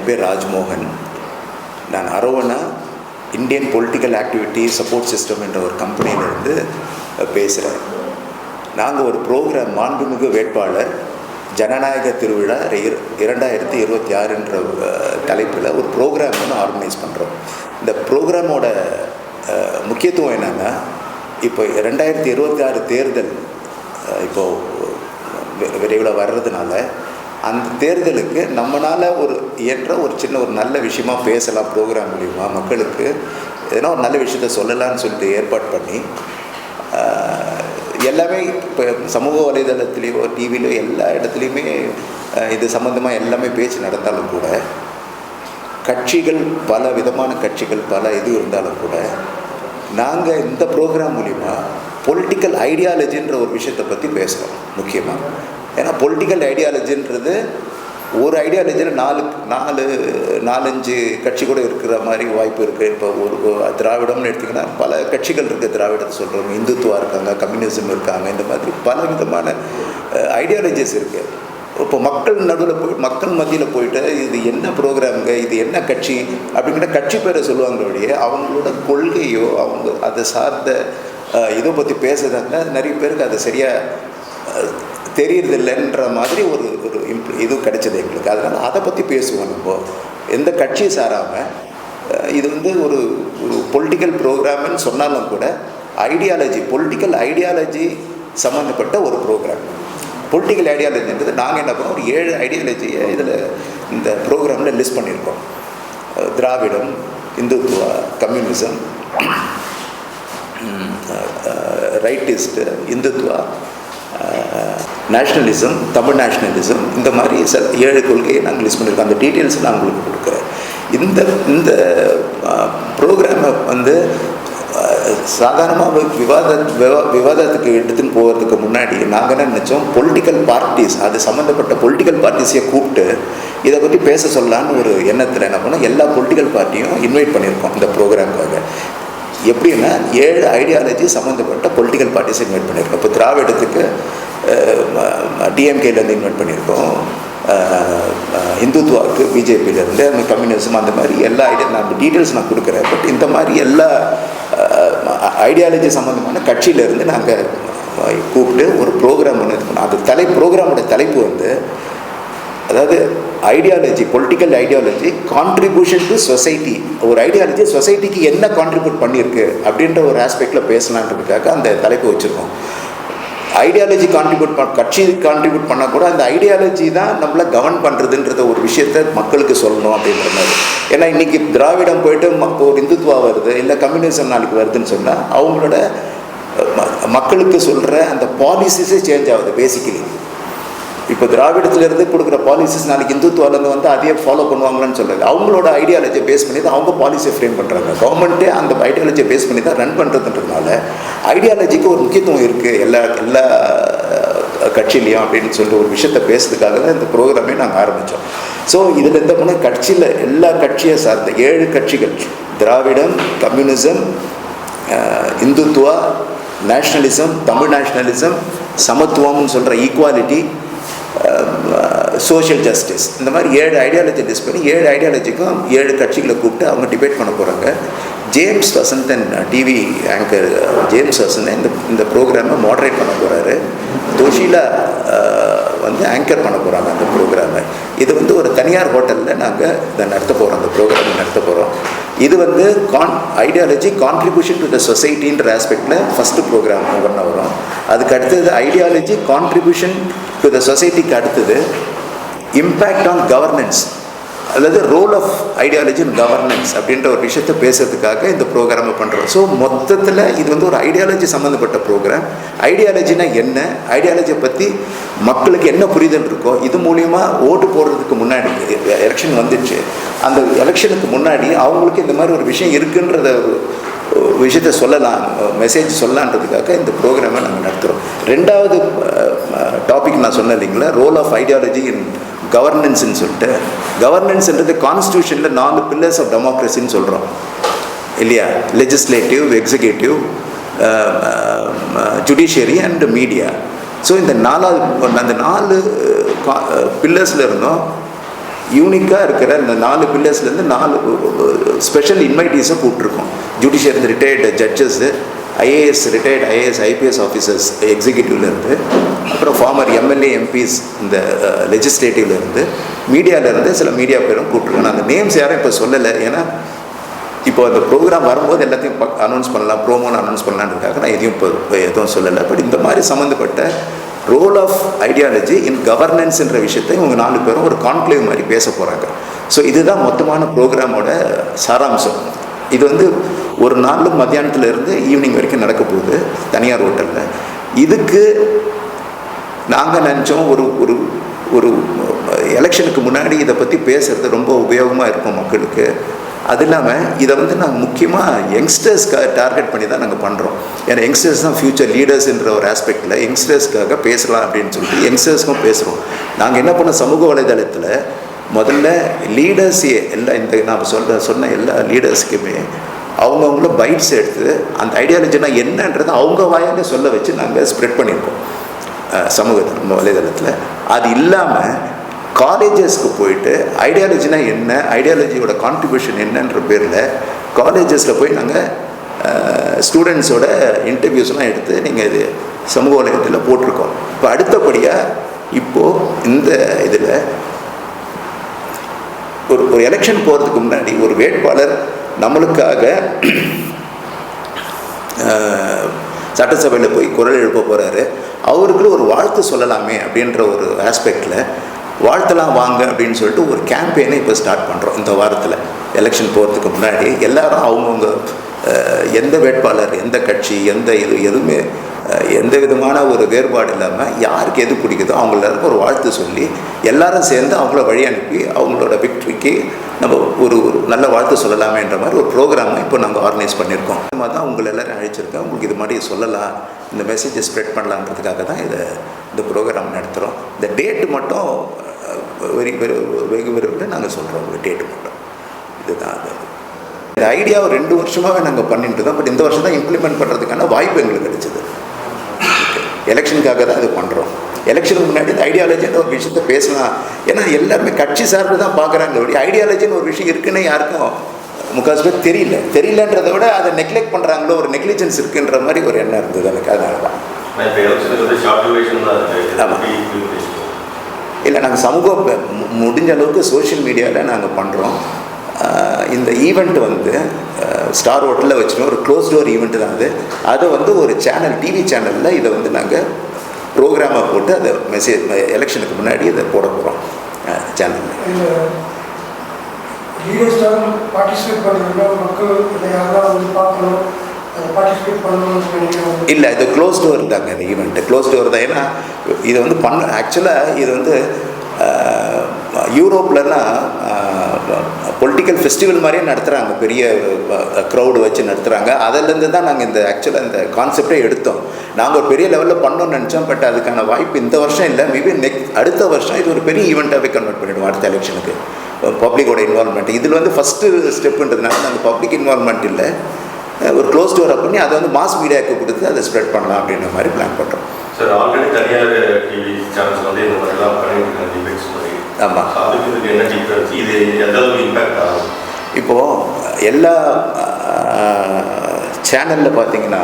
என் பேர் ராஜ்மோகன். நான் arowana Indian political activity support system என்ற ஒரு கம்பெனியிலேருந்து பேசுகிறேன். நாங்கள் ஒரு ப்ரோக்ராம், மாண்புமிகு வேட்பாளர் ஜனநாயக திருவிழா 2026 தலைப்பில் ஒரு ப்ரோக்ராம் ஒன்று ஆர்கனைஸ் பண்ணுறோம். இந்த ப்ரோக்ராமோட முக்கியத்துவம் என்னென்னா, இப்போ 2026 தேர்தல் இப்போது விரைவில் வர்றதுனால அந்த தேர்தலுக்கு நம்மளால் இயன்ற ஒரு சின்ன ஒரு நல்ல விஷயமா பேசலாம், ப்ரோக்ராம் மூலிமா மக்களுக்கு எதனா ஒரு நல்ல விஷயத்த சொல்லலான்னு சொல்லிட்டு ஏற்பாடு பண்ணி எல்லாமே இப்போ சமூக வலைதளத்துலேயோ டிவிலையோ எல்லா இடத்துலையுமே இது சம்மந்தமாக எல்லாமே பேச்சு நடந்தாலும் கூட, கட்சிகள் பல விதமான கட்சிகள் பல இது இருந்தாலும் கூட, நாங்கள் இந்த ப்ரோக்ராம் மூலிமா பொலிட்டிக்கல் ஐடியாலஜின்ற ஒரு விஷயத்தை பற்றி பேசுகிறோம் முக்கியமாக. ஏன்னா பொலிட்டிக்கல் ஐடியாலஜின்றது ஒரு ஐடியாலஜியில் 4-5 கட்சி கூட இருக்கிற மாதிரி வாய்ப்பு இருக்குது. இப்போ ஒரு திராவிடம்னு எடுத்திங்கன்னா பல கட்சிகள் இருக்குது. திராவிடத்தை சொல்கிறோம், இந்துத்துவா இருக்காங்க, கம்யூனிசம் இருக்காங்க, இந்த மாதிரி பல விதமான ஐடியாலஜிஸ் இருக்குது. இப்போ மக்கள் மத்தியில் போயிட்டு இது என்ன ப்ரோக்ராமுங்க, இது என்ன கட்சி அப்படிங்கிற கட்சி பேரை சொல்லுவாங்களுடைய அவங்களோட கொள்கையோ அவங்க அதை சார்ந்த இதை பற்றி பேசுறதாங்க நிறைய பேருக்கு அது சரியாக தெரியறதில்லைன்ற மாதிரி ஒரு இது கிடைச்சது எங்களுக்கு. அதனால் அதை பற்றி பேசுவோம். நம்ம எந்த கட்சியை சாராமல் இது ஒரு பொலிட்டிக்கல் ப்ரோக்ராம்னு சொன்னாலும் கூட பொலிட்டிக்கல் ஐடியாலஜி சம்மந்தப்பட்ட ஒரு ப்ரோக்ராம். பொலிட்டிக்கல் ஐடியாலஜின்றது நாங்கள் என்ன பண்ணோம், ஒரு 7 ஐடியாலஜியை இதில் இந்த ப்ரோக்ராமில் லிஸ்ட் பண்ணியிருக்கோம். திராவிடம், Hindutva, communism, rightist, Hindutva, nationalism, Tamil nationalism, இந்த மாதிரி 7 கொள்கையை நாங்கள் லிஸ்ட் பண்ணியிருக்கோம். அந்த டீட்டெயில்ஸ் நான் உங்களுக்கு கொடுக்குறேன். இந்த ப்ரோக்ராமை சாதாரணமாக விவாதத்துக்கு எடுத்துன்னு போகிறதுக்கு முன்னாடி நாங்கள் என்ன நினச்சோம், பொலிட்டிக்கல் பார்ட்டிஸ், அது சம்மந்தப்பட்ட பொலிட்டிக்கல் பார்ட்டிஸையை கூப்பிட்டு இதை பற்றி பேச சொல்லலான்னு ஒரு எண்ணத்தில் என்ன பண்ணோம், எல்லா பொலிட்டிக்கல் பார்ட்டியும் இன்வைட் பண்ணியிருக்கோம் இந்த ப்ரோக்ராமுக்காக. எப்படின்னா 7 ஐடியாலஜி சம்மந்தப்பட்ட பொலிட்டிக்கல் பார்ட்டிஸ் இன்வைட் பண்ணியிருக்கோம். இப்போ திராவிடத்துக்கு டிஎம்கேலேருந்து இன்வைட் பண்ணியிருக்கோம், இந்துத்துவாவுக்கு பிஜேபியிலேருந்து, கம்யூனிசம், அந்த மாதிரி எல்லா நான் டீட்டெயில்ஸ் நான் கொடுக்குறேன். பட் இந்த மாதிரி எல்லா ஐடியாலஜி சம்மந்தமான கட்சியிலேருந்து நாங்கள் கூப்பிட்டு ஒரு ப்ரோக்ராம் ஒன்று இது பண்ணோம். அது ப்ரோக்ராமோட தலைப்பு அதாவது ideology, political ideology contribution to society. ஒரு ஐடியாலஜி சொசைட்டிக்கு என்ன கான்ட்ரிபியூட் பண்ணியிருக்கு அப்படின்ற ஒரு ஆஸ்பெக்டில் பேசலான்றதுக்காக அந்த தலைப்பு வச்சுருக்கோம். ஐடியாலஜி கட்சி கான்ட்ரிபியூட் பண்ணால் கூட அந்த ஐடியாலஜி தான் நம்மளை கவர்ன் பண்ணுறதுன்றத ஒரு விஷயத்த மக்களுக்கு சொல்லணும் அப்படின்ற மாதிரி. ஏன்னா இன்றைக்கி திராவிடம் போயிட்டு ஒரு இந்துத்துவா வருது, இல்லை கம்யூனிசம் நாளைக்கு வருதுன்னு சொன்னால் அவங்களோட மக்களுக்கு சொல்கிற அந்த பாலிசிஸே சேஞ்ச் ஆகுது பேசிக்கலி. இப்போ திராவிடத்துலேருந்து கொடுக்குற பாலிசிஸ் நாளைக்கு இந்துத்துவாலேருந்து அதே ஃபாலோ பண்ணுவாங்களான்னு சொல்கிறது. அவங்களோட ஐடியாலஜியை பேஸ் பண்ணி தான் அவங்க பாலிசியை ஃப்ரேம் பண்ணுறாங்க. கவர்மெண்ட்டே அந்த ஐடியாலஜியை பேஸ் பண்ணி தான் ரன் பண்ணுறதுன்றதுனால ஐடியாலஜிக்கு ஒரு முக்கியத்துவம் இருக்குது எல்லா கட்சியிலையும் அப்படின்னு சொல்லிட்டு ஒரு விஷயத்தை பேசுறதுக்காக தான் இந்த ப்ரோக்ராமே நாங்கள் ஆரம்பித்தோம். ஸோ இதில் எந்த பண்ண கட்சியில் எல்லா கட்சியை சார்ந்த 7 கட்சிகள், திராவிடம், communism, Hindutva, nationalism, Tamil nationalism, சமத்துவம்னு சொல்கிற ஈக்குவாலிட்டி, சோஷியல் ஜஸ்டிஸ், இந்த மாதிரி 7 ஐடியாலஜி லிஸ்ட் பண்ணி 7 ஐடியாலஜிக்கும் 7 கட்சிகளை கூப்பிட்டு அவங்க டிபேட் பண்ண போகிறாங்க. James Vasanthan, TV anchor James Vasanthan இந்த ப்ரோக்ராமை மாடரேட் பண்ண போகிறாரு. தோஷிலா ஆங்கர் பண்ண போகிறாங்க அந்த ப்ரோக்ராமை. இது ஒரு தனியார் ஹோட்டலில் நாங்கள் இதை நடத்த போகிறோம், அந்த ப்ரோக்ராமை நடத்த போகிறோம். இது ஐடியாலஜி கான்ட்ரிபியூஷன் டு த சொசைட்டின்ற ஆஸ்பெக்டில் ஃபஸ்ட்டு ப்ரோக்ராம் பண்ண வரும். அதுக்கு அடுத்தது ஐடியாலஜி கான்ட்ரிபியூஷன் டு த சொசைட்டிக்கு அடுத்தது இம்பேக்ட் ஆன் கவர்னன்ஸ், அல்லது role of ideology in governance அப்படின்ற ஒரு விஷயத்தை பேசுறதுக்காக இந்த ப்ரோக்ராமை பண்ணுறோம். ஸோ மொத்தத்தில் இது ஒரு ஐடியாலஜி சம்மந்தப்பட்ட ப்ரோக்ராம். ஐடியாலஜினா என்ன, ஐடியாலஜியை பற்றி மக்களுக்கு என்ன புரிதல் இருக்கோ, இது மூலிமா ஓட்டு போடுறதுக்கு முன்னாடி, எலெக்ஷன் வந்துடுச்சு, அந்த எலெக்ஷனுக்கு முன்னாடி அவங்களுக்கு இந்த மாதிரி ஒரு விஷயம் இருக்குன்றத விஷயத்தை சொல்லலாம், மெசேஜ் சொல்லலான்றதுக்காக இந்த ப்ரோக்ராமை நாங்கள் நடத்துகிறோம். 2வது டாபிக் நான் சொன்னேன் இல்லைங்களா, ரோல் ஆஃப் ஐடியாலஜி இன் கவர்னன்ஸ்ன்னு சொல்லிட்டு. கவர்னன்ஸ்ன்றது கான்ஸ்டியூஷனில் 4 பில்லர்ஸ் ஆஃப் டெமோக்ரஸின்னு சொல்கிறோம் இல்லையா, legislative, executive, judiciary and media. So இந்த 4 பில்லர்ஸில் இருந்தோம் யூனிக்காக இருக்கிற இந்த 4 பில்லர்ஸ்லேருந்து 4 ஸ்பெஷல் இன்வைட்டீஸை கூப்பிட்ருக்கோம். Judiciary retired judges, IAS retired IAS IPS officers எக்ஸிக்யூட்டிவ்லேருந்து, அப்புறம் ஃபார்மர் எம்எல்ஏ எம்பிஸ் இந்த லெஜிஸ்லேட்டிவ்லேருந்து, மீடியாவிலேருந்து சில மீடியா பேரும் கூப்பிட்ருக்கோம். நான் அந்த நேம்ஸ் யாரும் இப்போ சொல்லலை, ஏன்னா இப்போ அந்த ப்ரோக்ராம் வரும்போது எல்லாத்தையும் அனௌன்ஸ் பண்ணலாம், ப்ரோமோன்னு அனௌன்ஸ் பண்ணலான்றதுக்காக நான் இப்போ எதுவும் சொல்லலை. பட் இந்த மாதிரி சம்மந்தப்பட்ட ரோல் ஆஃப் ஐடியாலஜி இன் கவர்னன்ஸ்ன்ற விஷயத்தை இவங்க 4 பேரும் ஒரு கான்க்ளேவ் மாதிரி பேச போகிறாங்க. ஸோ இதுதான் மொத்தமான ப்ரோக்ராமோட சாராம்சம். இது வந்து ஒரு நாள் மத்தியானத்துலேருந்து ஈவினிங் வரைக்கும் நடக்க போகுது தனியார் ஹோட்டலில். இதுக்கு நாங்கள் நினச்சோம் ஒரு ஒரு ஒரு எலெக்ஷனுக்கு முன்னாடி இதை பற்றி பேசுகிறது ரொம்ப உபயோகமாக இருக்கும் மக்களுக்கு. அது இல்லாமல் இதை வந்து நாங்கள் முக்கியமாக யங்ஸ்டர்ஸ்க்காக டார்கெட் பண்ணி தான் நாங்கள் பண்ணுறோம். ஏன்னா யங்ஸ்டர்ஸ் தான் ஃப்யூச்சர் லீடர்ஸ்ன்ற ஒரு ஆஸ்பெக்டில் யங்ஸ்டர்ஸ்க்காக பேசலாம் அப்படின்னு சொல்லிட்டு யங்ஸ்டர்ஸ்க்கும் பேசுகிறோம். நாங்கள் என்ன பண்ணோம், சமூக வலைதளத்தில் முதல்ல லீடர்ஸே எல்லாம் இந்த நான் சொன்ன எல்லா லீடர்ஸுக்குமே அவங்கவுங்கள பைட்ஸ் எடுத்து அந்த ஐடியாலஜினா என்னன்றதை அவங்க வாயாலே சொல்ல வச்சு நாங்கள் ஸ்ப்ரெட் பண்ணியிருக்கோம் சமூக வலைதளத்தில். அது இல்லாமல் காலேஜஸ்க்கு போயிட்டு ஐடியாலஜினா என்ன, ஐடியாலஜியோட கான்ட்ரிபியூஷன் என்னன்ற பேரில் காலேஜஸில் போய் நாங்கள் ஸ்டூடெண்ட்ஸோட இன்டர்வியூஸ்லாம் எடுத்து நீங்கள் இது சமூக வலைதளத்தில் போட்டிருக்கோம். இப்போ அடுத்தபடியாக இப்போது இந்த இதில் ஒரு எலெக்ஷன் போகிறதுக்கு முன்னாடி ஒரு வேட்பாளர் நம்மளுக்காக சட்டசபையில் போய் குரல் எழுப்ப போகிறாரு, அவருக்கு ஒரு வாழ்த்து சொல்லலாமே அப்படின்ற ஒரு ஆஸ்பெக்டில் வாழ்த்தலாம் வாங்க அப்படின்னு சொல்லிட்டு ஒரு கேம்பெயினை இப்போ ஸ்டார்ட் பண்ணுறோம். இந்த வாரத்தில் எலெக்ஷன் போகிறதுக்கு முன்னாடி எல்லாரும் அவங்கவுங்க எந்த வேட்பாளர், எந்த கட்சி, எந்த இது எதுவுமே எந்த விதமான ஒரு வேறுபாடு இல்லாமல் யாருக்கு எது பிடிக்குதோ அவங்களுக்கு ஒரு வாழ்த்து சொல்லி எல்லாரும் சேர்ந்து அவங்கள வழி அனுப்பி அவங்களோட விக்ட்ரிக்கு நம்ம ஒரு நல்ல வாழ்த்து சொல்லலாமேன்ற மாதிரி ஒரு ப்ரோக்ராமை இப்போ நாங்கள் ஆர்கனைஸ் பண்ணியிருக்கோம். இந்த மாதிரி தான் உங்களை எல்லோரும் அழைச்சிருக்கோம். உங்களுக்கு இது மாதிரி சொல்லலாம், இந்த மெசேஜை ஸ்ப்ரெட் பண்ணலான்றதுக்காக தான் இந்த ப்ரோக்ராம் நடத்துகிறோம். இந்த டேட்டு மட்டும் வெகு விரைவில் நாங்கள் சொல்கிறோம். உங்கள் டேட்டு மட்டும் இதுதான். இந்த ஐடியாவை 2 வருஷமாகவே நாங்கள் பண்ணிட்டு தான். பட் இந்த வருஷம் தான் இம்ப்ளிமெண்ட் பண்ணுறதுக்கான வாய்ப்பு எங்களுக்கு கிடைச்சிது. எலெக்ஷனுக்காக தான் இது பண்ணுறோம். எலெக்ஷனுக்கு முன்னாடி இந்த ஐடியாலஜின்னு ஒரு விஷயத்த பேசலாம். ஏன்னா எல்லாருமே கட்சி சார்பு தான் பார்க்குறாங்க. அப்படி ஐடியாலஜின்னு ஒரு விஷயம் இருக்குன்னு யாருக்கும் முக்கால்வாசி பேர் தெரியலன்றதை விட அதை நெக்லெக்ட் பண்ணுறாங்களோ, ஒரு நெக்லிஜென்ஸ் இருக்குன்ற மாதிரி ஒரு எண்ணம் இருந்தது எனக்கு. அதனால தான் இல்லை, நாங்கள் சமூகம் முடிஞ்ச அளவுக்கு சோஷியல் மீடியாவில் நாங்கள் பண்ணுறோம். இந்த ஈவெண்ட் வந்து ஸ்டார் ஹோட்டலில் வச்சுருவோம். ஒரு க்ளோஸ் டோர் ஈவெண்ட்டு தான் அது. அதை வந்து ஒரு சேனல், டிவி சேனலில் இதை வந்து நாங்கள் ப்ரோக்ராமாக போட்டு அதை மெசேஜ் எலெக்ஷனுக்கு முன்னாடி இதை போட போகிறோம் சேனலில். இல்லை, இது க்ளோஸ் டோர் தாங்க. இந்த ஈவெண்ட்டு க்ளோஸ் டோர் தான். ஏன்னா இது வந்து ஆக்சுவலாக இது வந்து யூரோப்லலாம் பொலிட்டிக்கல் ஃபெஸ்டிவல் மாதிரியே நடத்துகிறாங்க. பெரிய க்ரௌடு வச்சு நடத்துகிறாங்க. அதிலேருந்து தான் நாங்கள் இந்த ஆக்சுவலாக இந்த கான்செப்டே எடுத்தோம். நாங்கள் ஒரு பெரிய லெவலில் பண்ணோன்னு நினச்சோம். பட் அதுக்கான வாய்ப்பு இந்த வருஷம் இல்லை. மேபி அடுத்த வருஷம் இது ஒரு பெரிய ஈவெண்ட்டாகவே கன்வெர்ட் பண்ணிவிடுவோம். அடுத்த எலெக்ஷனுக்கு பப்ளிக்கோட இன்வால்மெண்ட் இதில் வந்து ஃபஸ்ட்டு ஸ்டெப்புன்றதுனால நாங்கள் பப்ளிக் இன்வால்மெண்ட் இல்லை, ஒரு க்ளோஸ் டோரை பண்ணி அதை வந்து மாஸ் மீடியாவுக்கு கொடுத்து அதை ஸ்ப்ரெட் பண்ணலாம் அப்படின்ற மாதிரி பிளான் பண்ணுறோம். சார், ஆல்ரெடி தனியார் டிவி சேனல்ஸ் வந்து இந்த மாதிரிலாம் பண்ணிட்டு டிபேட்ஸ் மாதிரி. ஆமாம், அதுக்கு என்ன டிஃப்ரென்ஸ், இது எந்த அளவுக்கு இம்பேக்ட் ஆகும்? இப்போது எல்லா சேனலில் பார்த்தீங்கன்னா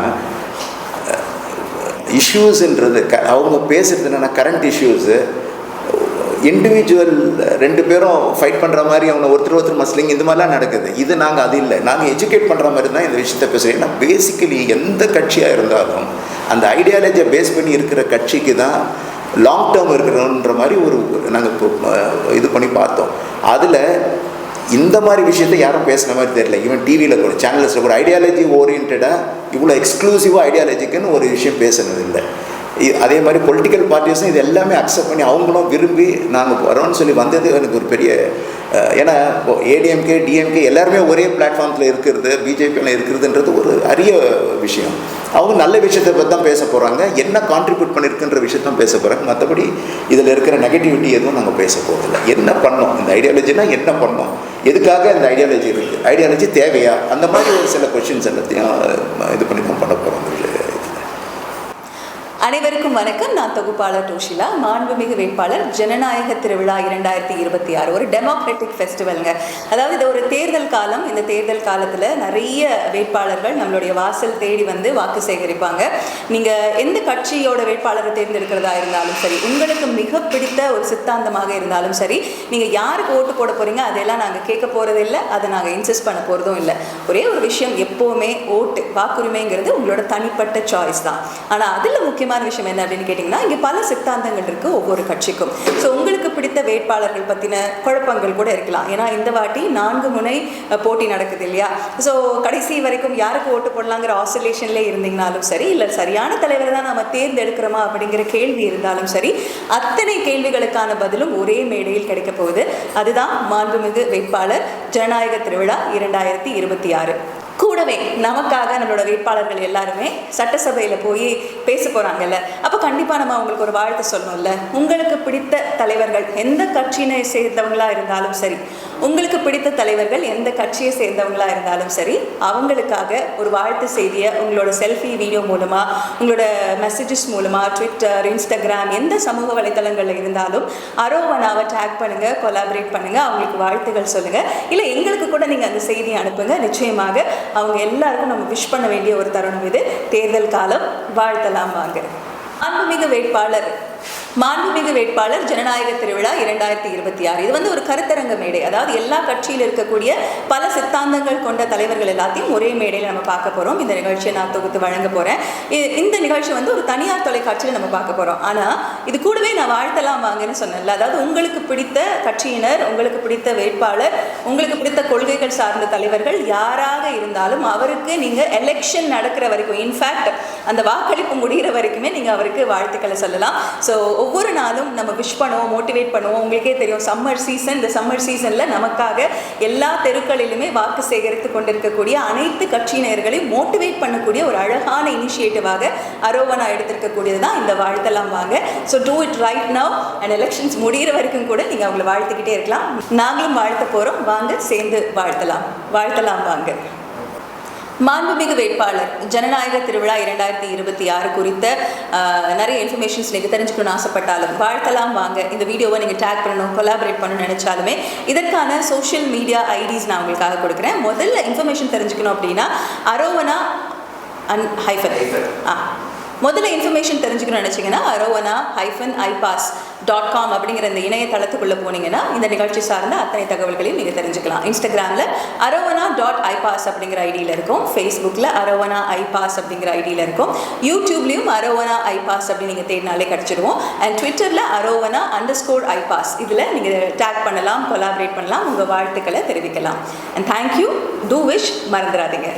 இஷ்யூஸுன்றது அவங்க பேசுகிறது என்னென்னா கரண்ட் இஷ்யூஸு, இண்டிவிஜுவல் 2 பேரும் ஃபைட் பண்ணுற மாதிரி அவங்க ஒருத்தர் மஸ்லிங் இந்த மாதிரிலாம் நடக்குது. இது நாங்கள் அது இல்லை, நாங்கள் எஜுகேட் பண்ணுற மாதிரி தான் இந்த விஷயத்த பேசுகிறோம். ஏன்னா பேசிக்கலி எந்த கட்சியாக இருந்தாலும் அந்த ஐடியாலஜியை பேஸ் பண்ணி இருக்கிற கட்சிக்கு தான் லாங் டேர்ம் இருக்கிறோன்ற மாதிரி ஒரு நாங்கள் இப்போ இது பண்ணி பார்த்தோம். அதில் இந்த மாதிரி விஷயத்த யாரும் பேசுகிற மாதிரி தெரியல. ஈவன் டிவியில் கூட சேனல்ஸில் கூட ஐடியாலஜி ஓரியன்டாக இவ்வளோ எக்ஸ்க்ளூசிவாக ஐடியாலஜிக்குன்னு ஒரு விஷயம் பேசுனது இல்லை. அதே மாதிரி பொலிட்டிக்கல் பார்ட்டிஸும் இது எல்லாமே அக்செப்ட் பண்ணி அவங்களும் விரும்பி நாங்கள் வரோன்னு சொல்லி வந்தது எனக்கு ஒரு பெரிய, ஏன்னா ஏடிஎம்கே டிஎம்கே எல்லாருமே ஒரே பிளாட்ஃபார்மில் இருக்கிறது, பிஜேபியில் இருக்கிறதுன்றது ஒரு அரிய விஷயம். அவங்க நல்ல விஷயத்தை பற்றி தான் பேச போகிறாங்க, என்ன கான்ட்ரிபியூட் பண்ணியிருக்குன்ற விஷயத்தான் பேச போகிறாங்க. மற்றபடி இதில் இருக்கிற நெகட்டிவிட்டி எதுவும் நாங்கள் பேச போகிறதில்ல. என்ன பண்ணோம், இந்த ஐடியாலஜினா என்ன பண்ணோம், எதுக்காக இந்த ஐடியாலஜி இருக்குது, ஐடியாலஜி தேவையா, அந்த மாதிரி ஒரு சில கொஷின்ஸ் எல்லாத்தையும் இது பண்ணி தான் பண்ண போகிறோம். அனைவருக்கும் வணக்கம். நான் தொகுப்பாளர் டோஷிலா. மாண்புமிகு வேட்பாளர் ஜனநாயக திருவிழா 2026 ஒரு டெமோக்ராட்டிக் ஃபெஸ்டிவலுங்க. அதாவது இது ஒரு தேர்தல் காலம். இந்த தேர்தல் காலத்தில் நிறைய வேட்பாளர்கள் நம்மளுடைய வாசல் தேடி வந்து வாக்கு சேகரிப்பாங்க. நீங்கள் எந்த கட்சியோட வேட்பாளரை தேர்ந்தெடுக்கிறதா இருந்தாலும் சரி, உங்களுக்கு மிக பிடித்த ஒரு சித்தாந்தமாக இருந்தாலும் சரி, நீங்கள் யாருக்கு ஓட்டு போட போகிறீங்க அதெல்லாம் நாங்கள் கேட்க போகிறதில்லை, அதை நாங்கள் இன்சிஸ்ட் பண்ண போகிறதும் இல்லை. ஒரே ஒரு விஷயம், எப்போவுமே ஓட்டு வாக்குரிமைங்கிறது உங்களோட தனிப்பட்ட சாய்ஸ் தான். ஆனால் அதில் முக்கியமான விஷயம் என்ன அப்படின்னு கேட்டிங்கன்னா, இங்கே பல சித்தாந்தங்கள் இருக்குது ஒவ்வொரு கட்சிக்கும். ஸோ உங்களுக்கு பிடித்த வேட்பாளர்கள் பற்றின குழப்பங்கள் கூட இருக்கலாம். ஏன்னா இந்த வாட்டி 4 முனை போட்டி நடக்குது இல்லையா? ஸோ கடைசி வரைக்கும் யாருக்கு ஓட்டு போடலாங்கிற ஆசோலேஷன்லேயே இருந்தீங்கனாலும் சரி, இல்லை சரியான தலைவரை தான் நம்ம தேர்ந்தெடுக்கிறோமா அப்படிங்கிற கேள்வி இருந்தாலும் சரி, அத்தனை கேள்விகளுக்கான பதிலும் ஒரே மேடையில் கிடைக்க போகுது. அதுதான் மாண்புமிகு வேட்பாளர் ஜனநாயக திருவிழா 2026. கூடவே நமக்காக நம்மளோட வேட்பாளர்கள் எல்லாருமே சட்டசபையில் போய் பேச போகிறாங்கல்ல, அப்போ கண்டிப்பாக நம்ம அவங்களுக்கு ஒரு வாழ்த்து சொல்லணும்ல. உங்களுக்கு பிடித்த தலைவர்கள் எந்த கட்சியினை சேர்ந்தவங்களாக இருந்தாலும் சரி, உங்களுக்கு பிடித்த தலைவர்கள் எந்த கட்சியை சேர்ந்தவங்களாக இருந்தாலும் சரி, அவங்களுக்காக ஒரு வாழ்த்து செய்தியை உங்களோட செல்ஃபி வீடியோ மூலமாக, உங்களோட மெசேஜஸ் மூலமாக, ட்விட்டர், இன்ஸ்டாகிராம், எந்த சமூக வலைத்தளங்களில் இருந்தாலும் அரோவனாவை டேக் பண்ணுங்கள், கொலாபரேட் பண்ணுங்கள், அவங்களுக்கு வாழ்த்துகள் சொல்லுங்கள். இல்லை எங்களுக்கு கூட நீங்கள் அந்த செய்தியை அனுப்புங்க. நிச்சயமாக அவங்க எல்லாருக்கும் நம்ம விஷ் பண்ண வேண்டிய ஒரு தருணம் இது. தேர்தல் காலம், வாழ்த்தலாம் வாங்க. மாண்புமிகு வேட்பாளர் ஜனநாயக திருவிழா 2026 இது வந்து ஒரு கருத்தரங்க மேடை. அதாவது எல்லா கட்சியில் இருக்கக்கூடிய பல சித்தாந்தங்கள் கொண்ட தலைவர்கள் எல்லாத்தையும் ஒரே மேடையில் நம்ம பார்க்க போகிறோம். இந்த நிகழ்ச்சியை நான் தொகுத்து வழங்க போகிறேன். இந்த நிகழ்ச்சி வந்து ஒரு தனியார் தொலைக்காட்சியில் நம்ம பார்க்க போகிறோம். ஆனால் இது கூடவே நான் வாழ்த்தலாம் வாங்கன்னு சொன்னேன்ல, அதாவது உங்களுக்கு பிடித்த கட்சியினர், உங்களுக்கு பிடித்த வேட்பாளர், உங்களுக்கு பிடித்த கொள்கைகள் சார்ந்த தலைவர்கள் யாராக இருந்தாலும் அவருக்கு நீங்கள் எலெக்ஷன் நடக்கிற வரைக்கும், இன்ஃபேக்ட் அந்த வாக்களிப்பு முடிகிற வரைக்குமே நீங்கள் அவருக்கு வாழ்த்துக்களை சொல்லலாம். ஸோ ஒவ்வொரு நாளும் நம்ம விஷ் பண்ணுவோம், மோட்டிவேட் பண்ணுவோம். உங்களுக்கே தெரியும், சம்மர் சீசன். இந்த சம்மர் சீசனில் நமக்காக எல்லா தெருக்களிலுமே வாக்கு சேகரித்து கொண்டிருக்கக்கூடிய அனைத்து கட்சியினர்களையும் மோட்டிவேட் பண்ணக்கூடிய ஒரு அழகான இனிஷியேட்டிவாக அரோவனா எடுத்திருக்கக்கூடியது தான் இந்த வாழ்த்தலாம் வாங்க. So do it right now and elections முடிகிற வரைக்கும் கூட நீங்கள் அவங்களை வாழ்த்துக்கிட்டே இருக்கலாம். நாங்களும் வாழ்த்த போகிறோம், வாங்க சேர்ந்து வாழ்த்தலாம். வாழ்த்தலாம் வாங்க. மாண்புமிகு வேட்பாளர் ஜனநாயக திருவிழா 2026 குறித்த நிறைய இன்ஃபர்மேஷன்ஸ் நீங்கள் தெரிஞ்சுக்கணும்னு ஆசைப்பட்டாலும், வாழ்த்தலாம் வாங்க இந்த வீடியோவை நீங்கள் டேக் பண்ணணும், கொலாபரேட் பண்ணணும்னு நினச்சாலுமே இதற்கான சோஷியல் மீடியா ஐடிஸ் நான் உங்களுக்காக கொடுக்குறேன். முதல்ல இன்ஃபர்மேஷன் தெரிஞ்சுக்கணும் அப்படின்னா அரோவனா முதல்ல இன்ஃபர்மேஷன் தெரிஞ்சுக்கணும்னு நினச்சிங்கன்னா arrovana-ipass.com அப்படிங்கிற இந்த இணையதளத்துக்குள்ளே போனீங்கன்னா இந்த நிகழ்ச்சி சார்ந்த அத்தனை தகவல்களையும் நீங்கள் தெரிஞ்சுக்கலாம். இன்ஸ்டாகிராமில் arrovana.ipass அப்படிங்கிற ஐடியில் இருக்கும், ஃபேஸ்புக்கில் arrovana-ipass அப்படிங்கிற ஐடியில் இருக்கும், யூடியூப்லேயும் arrovana-ipass அப்படின்னு நீங்கள் தேடினாலே கிடச்சிடுவோம். அண்ட் ட்விட்டரில் arrovana_ipass இதில் நீங்கள் டேக் பண்ணலாம், கொலாபரேட் பண்ணலாம், உங்கள் வாழ்த்துக்களை தெரிவிக்கலாம். And thank you. டூ விஷ் மறந்துடாதீங்க.